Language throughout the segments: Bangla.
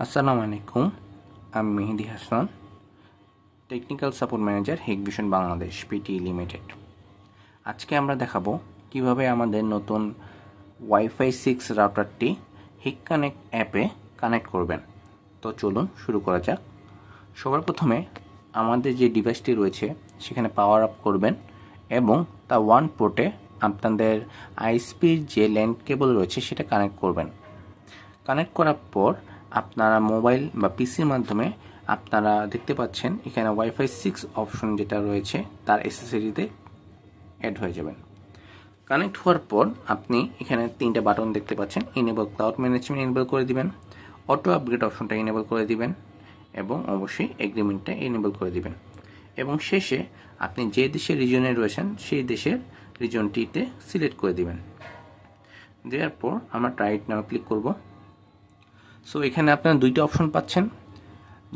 আসসালামু আলাইকুম, আমি Mehedi Hasan, technical support manager Hikvision Bangladesh PT limited. আজকে আমরা দেখাবো কিভাবে আমাদের নতুন ওয়াইফাই 6 রাউটারটি হিগ কানেক্ট অ্যাপে কানেক্ট করবেন। তো চলুন শুরু করা যাক। সবার প্রথমে আমাদের যে ডিভাইসটি রয়েছে সেখানে পাওয়ার আপ করবেন এবং তা ওয়ান পোর্টে আপনাদের আইএসপির যে ল্যান কেবল রয়েছে সেটা কানেক্ট করবেন। কানেক্ট করার পর আপনারা মোবাইল বা পিসির মাধ্যমে আপনারা দেখতে পাচ্ছেন এখানে ওয়াইফাই 6 অপশন যেটা রয়েছে তার এসএসএরিতে অ্যাড হয়ে যাবেন। কানেক্ট হওয়ার পর আপনি এখানে তিনটা বাটন দেখতে পাচ্ছেন। ইনেবল ক্লাউড ম্যানেজমেন্ট ইনেবল করে দিবেন, অটো আপগ্রেড অপশনটা ইনেবল করে দিবেন এবং অবশ্যই এগ্রিমেন্টটা ইনেবল করে দিবেন। এবং শেষে আপনি যে দেশের রিজনে রয়েছেন সেই দেশের রিজনটিতে সিলেক্ট করে দিবেন। দেওয়ার পর আমরা ট্রাইট নাও ক্লিক করব। সো এখানে আপনারা দুইটা অপশন পাচ্ছেন।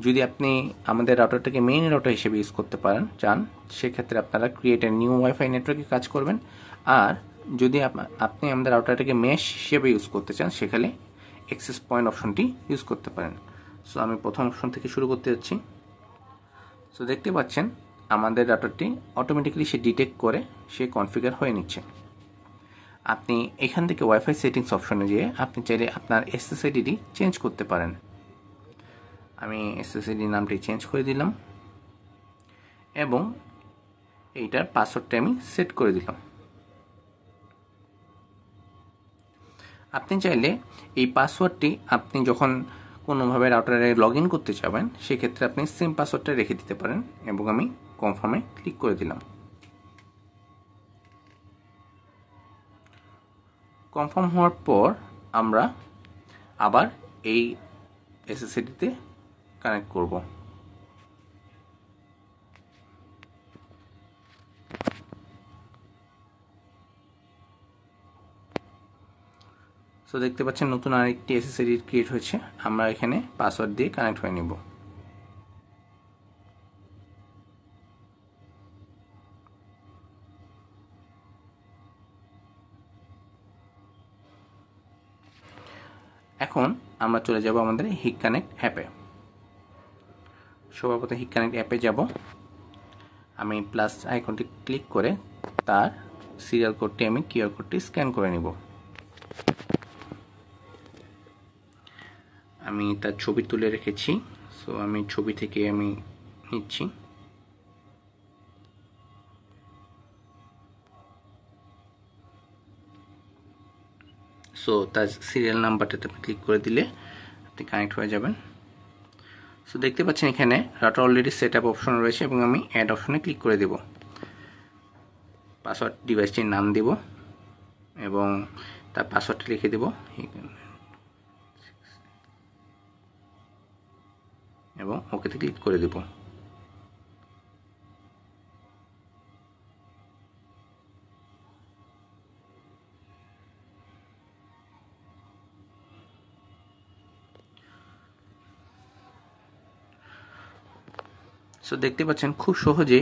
যদি আপনি আমাদের রাউটারটাকে মেইন রাউটার হিসেবে ইউজ করতে চান সেক্ষেত্রে আপনারা ক্রিয়েট এ নিউ ওয়াইফাই নেটওয়ার্কে কাজ করবেন। আর যদি আপনি আমাদের রাউটারটাকে মেশ হিসেবে ইউজ করতে চান সেখানে অ্যাক্সেস পয়েন্ট অপশনটি ইউজ করতে পারেন। সো আমি প্রথম অপশন থেকে শুরু করতে যাচ্ছি। সো দেখতে পাচ্ছেন আমাদের রাউটারটি অটোমেটিক্যালি সে ডিটেক্ট করে সে কনফিগার হয়ে নিচ্ছে। আপনি এখান থেকে ওয়াইফাই সেটিংস অপশনে গিয়ে আপনি চাইলে আপনার এসএসআইডি চেঞ্জ করতে পারেন। আমি এসএসআইডি নামটি চেঞ্জ করে দিলাম এবং এইটার পাসওয়ার্ডটা আমি সেট করে দিলাম। আপনি চাইলে এই পাসওয়ার্ডটি আপনি যখন কোনোভাবে রাউটারে লগ ইন করতে চাবেন সেক্ষেত্রে আপনি সেম পাসওয়ার্ডটা রেখে দিতে পারেন এবং আমি কনফার্মে ক্লিক করে দিলাম। কনফার্ম হওয়ার পর আমরা আবার এই এসএসএডিতে কানেক্ট করব। সো দেখতে পাচ্ছেন নতুন আরেকটি এসএসএডি ক্রিয়েট হয়েছে। আমরা এখানে পাসওয়ার্ড দিয়ে কানেক্ট হয়ে নিব। এখন আমরা চলে যাব আমাদের হিগ কানেক্ট অ্যাপে। সবার প্রথমে হিগ কানেক্ট অ্যাপে যাব। আমি প্লাস আইকনটি ক্লিক করে তার সিরিয়াল কোডটি আমি কিউআর কোডটি স্ক্যান করে নিব। আমি তার ছবি তুলে রেখেছি, সো আমি ছবি থেকে আমি নিচ্ছি। সো তার সিরিয়াল নাম্বারটাতে আপনি ক্লিক করে দিলে আপনি কানেক্ট হয়ে যাবেন। সো দেখতে পাচ্ছেন এখানে router already set up option রয়েছে এবং আমি অ্যাড অপশনে ক্লিক করে দেব। পাসওয়ার্ড ডিভাইসটির নাম দেব এবং তার পাসওয়ার্ডটা লিখে দেব এবং ওকেতে ক্লিক করে দেব। সো দেখতে পাচ্ছেন খুব সহজে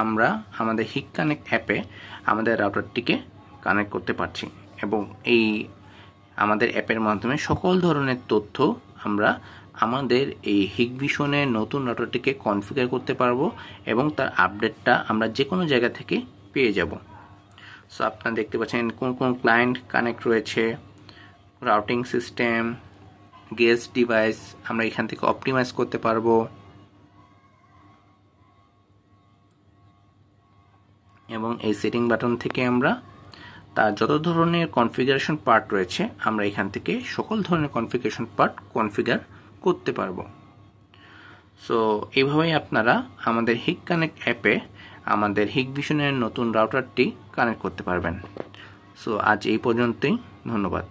আমরা আমাদের হিগ কানেক্ট অ্যাপে আমাদের রাউটারটিকে কানেক্ট করতে পারছি এবং এই আমাদের অ্যাপের মাধ্যমে সকল ধরনের তথ্য আমরা আমাদের এই হিগভিশনের নতুন রাউটারটিকে কনফিগার করতে পারবো এবং তার আপডেটটা আমরা যে কোনো জায়গা থেকে পেয়ে যাব। সো আপনারা দেখতে পাচ্ছেন কোন কোন ক্লায়েন্ট কানেক্ট রয়েছে, রাউটিং সিস্টেম, গেস্ট ডিভাইস আমরা এখান থেকে অপটিমাইজ করতে পারবো এবং এই সেটিং বাটন থেকে আমরা তার যত ধরনের কনফিগারেশন পার্ট রয়েছে আমরা এখান থেকে সকল ধরনের কনফিগারেশন পার্ট কনফিগার করতে পারবো। সো এইভাবেই আপনারা আমাদের হিগ কানেক্ট অ্যাপে আমাদের হিগভিশনের নতুন রাউটারটি কানেক্ট করতে পারবেন। সো আজ এই পর্যন্তই, ধন্যবাদ।